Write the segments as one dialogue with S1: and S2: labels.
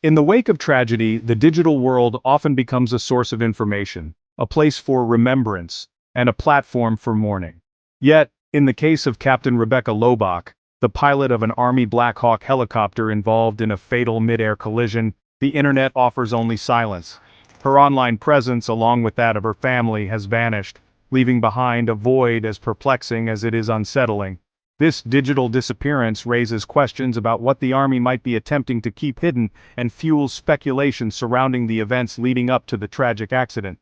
S1: In the wake of tragedy, the digital world often becomes a source of information, a place for remembrance, and a platform for mourning. Yet, in the case of Captain Rebecca Lobock, the pilot of an Army Black Hawk helicopter involved in a fatal mid-air collision, the internet offers only silence. Her online presence, along with that of her family, has vanished, leaving behind a void as perplexing as it is unsettling. This digital disappearance raises questions about what the Army might be attempting to keep hidden and fuels speculation surrounding the events leading up to the tragic accident.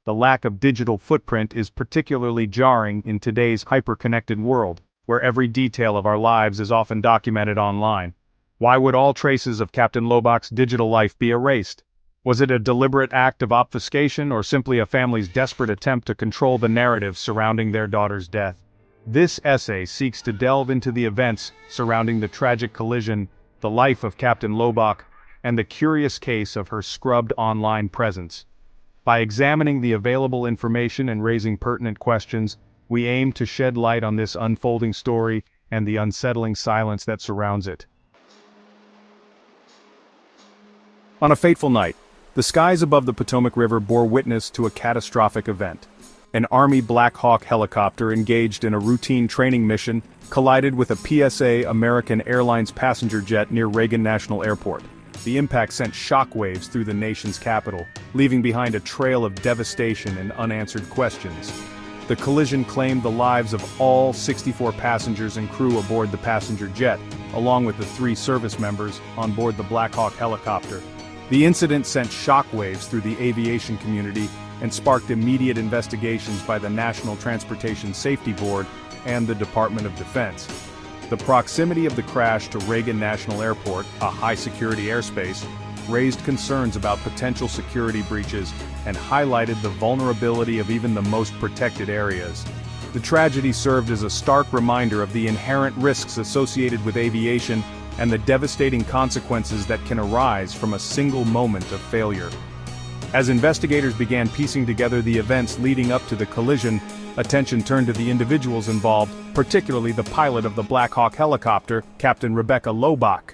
S1: The lack of digital footprint is particularly jarring in today's hyper-connected world, where every detail of our lives is often documented online. Why would all traces of Captain Lobock's digital life be erased? Was it a deliberate act of obfuscation or simply a family's desperate attempt to control the narrative surrounding their daughter's death? This essay seeks to delve into the events surrounding the tragic collision, the life of Captain Lobock, and the curious case of her scrubbed online presence. By examining the available information and raising pertinent questions, we aim to shed light on this unfolding story and the unsettling silence that surrounds it. On a fateful night, the skies above the Potomac River bore witness to a catastrophic event. An Army Black Hawk helicopter engaged in a routine training mission collided with a PSA American Airlines passenger jet near Reagan National Airport. The impact sent shockwaves through the nation's capital, leaving behind a trail of devastation and unanswered questions. The collision claimed the lives of all 64 passengers and crew aboard the passenger jet, along with the 3 service members on board the Black Hawk helicopter. The incident sent shockwaves through the aviation community and sparked immediate investigations by the National Transportation Safety Board and the Department of Defense. The proximity of the crash to Reagan National Airport, a high-security airspace, raised concerns about potential security breaches and highlighted the vulnerability of even the most protected areas. The tragedy served as a stark reminder of the inherent risks associated with aviation and the devastating consequences that can arise from a single moment of failure. As investigators began piecing together the events leading up to the collision, attention turned to the individuals involved, particularly the pilot of the Black Hawk helicopter, Captain Rebecca Lobock.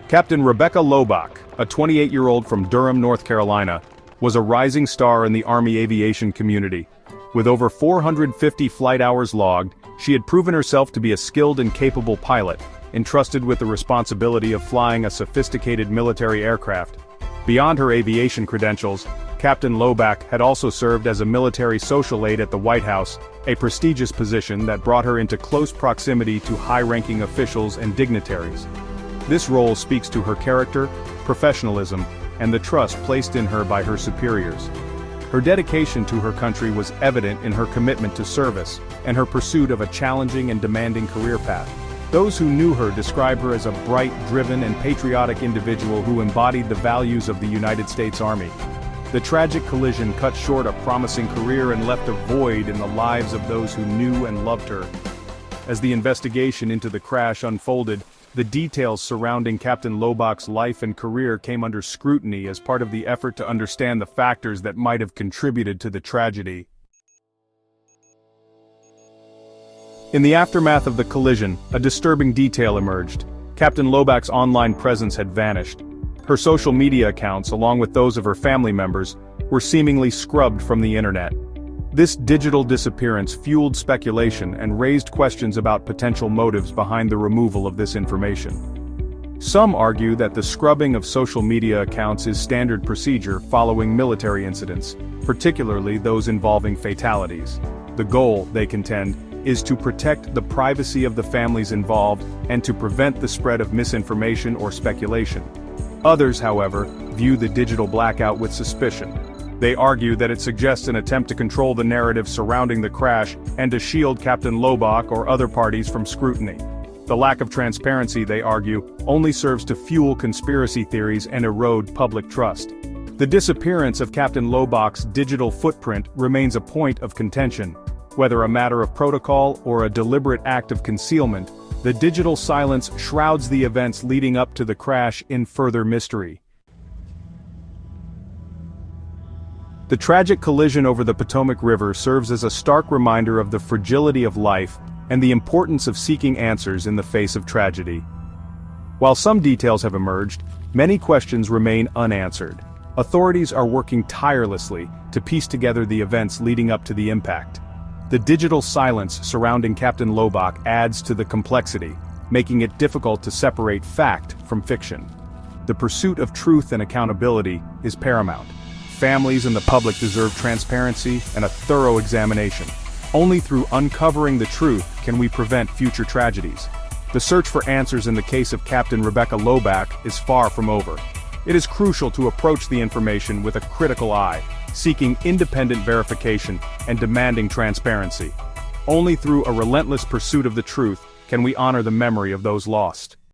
S1: Captain Rebecca Lobock, a 28-year-old from Durham, North Carolina, was a rising star in the Army aviation community. With over 450 flight hours logged, she had proven herself to be a skilled and capable pilot, entrusted with the responsibility of flying a sophisticated military aircraft. Beyond her aviation credentials, Captain Lobock had also served as a military social aide at the White House, a prestigious position that brought her into close proximity to high-ranking officials and dignitaries. This role speaks to her character, professionalism, and the trust placed in her by her superiors. Her dedication to her country was evident in her commitment to service and her pursuit of a challenging and demanding career path. Those who knew her describe her as a bright, driven, and patriotic individual who embodied the values of the United States Army. The tragic collision cut short a promising career and left a void in the lives of those who knew and loved her. As the investigation into the crash unfolded, the details surrounding Captain Lobock's life and career came under scrutiny as part of the effort to understand the factors that might have contributed to the tragedy. In the aftermath of the collision, a disturbing detail emerged. Captain Lobock's online presence had vanished. Her social media accounts, along with those of her family members, were seemingly scrubbed from the internet. This digital disappearance fueled speculation and raised questions about potential motives behind the removal of this information. Some argue that the scrubbing of social media accounts is standard procedure following military incidents, particularly those involving fatalities. The goal, they contend, is to protect the privacy of the families involved and to prevent the spread of misinformation or speculation. Others, however, view the digital blackout with suspicion. They argue that it suggests an attempt to control the narrative surrounding the crash and to shield Captain Lobock or other parties from scrutiny. The lack of transparency, they argue, only serves to fuel conspiracy theories and erode public trust. The disappearance of Captain Lobock's digital footprint remains a point of contention. Whether a matter of protocol or a deliberate act of concealment, the digital silence shrouds the events leading up to the crash in further mystery. The tragic collision over the Potomac River serves as a stark reminder of the fragility of life and the importance of seeking answers in the face of tragedy. While some details have emerged, many questions remain unanswered. Authorities are working tirelessly to piece together the events leading up to the impact. The digital silence surrounding Captain Lobock adds to the complexity, making it difficult to separate fact from fiction. The pursuit of truth and accountability is paramount. Families and the public deserve transparency and a thorough examination. Only through uncovering the truth can we prevent future tragedies. The search for answers in the case of Captain Rebecca Lobock is far from over. It is crucial to approach the information with a critical eye, seeking independent verification and demanding transparency. Only through a relentless pursuit of the truth can we honor the memory of those lost.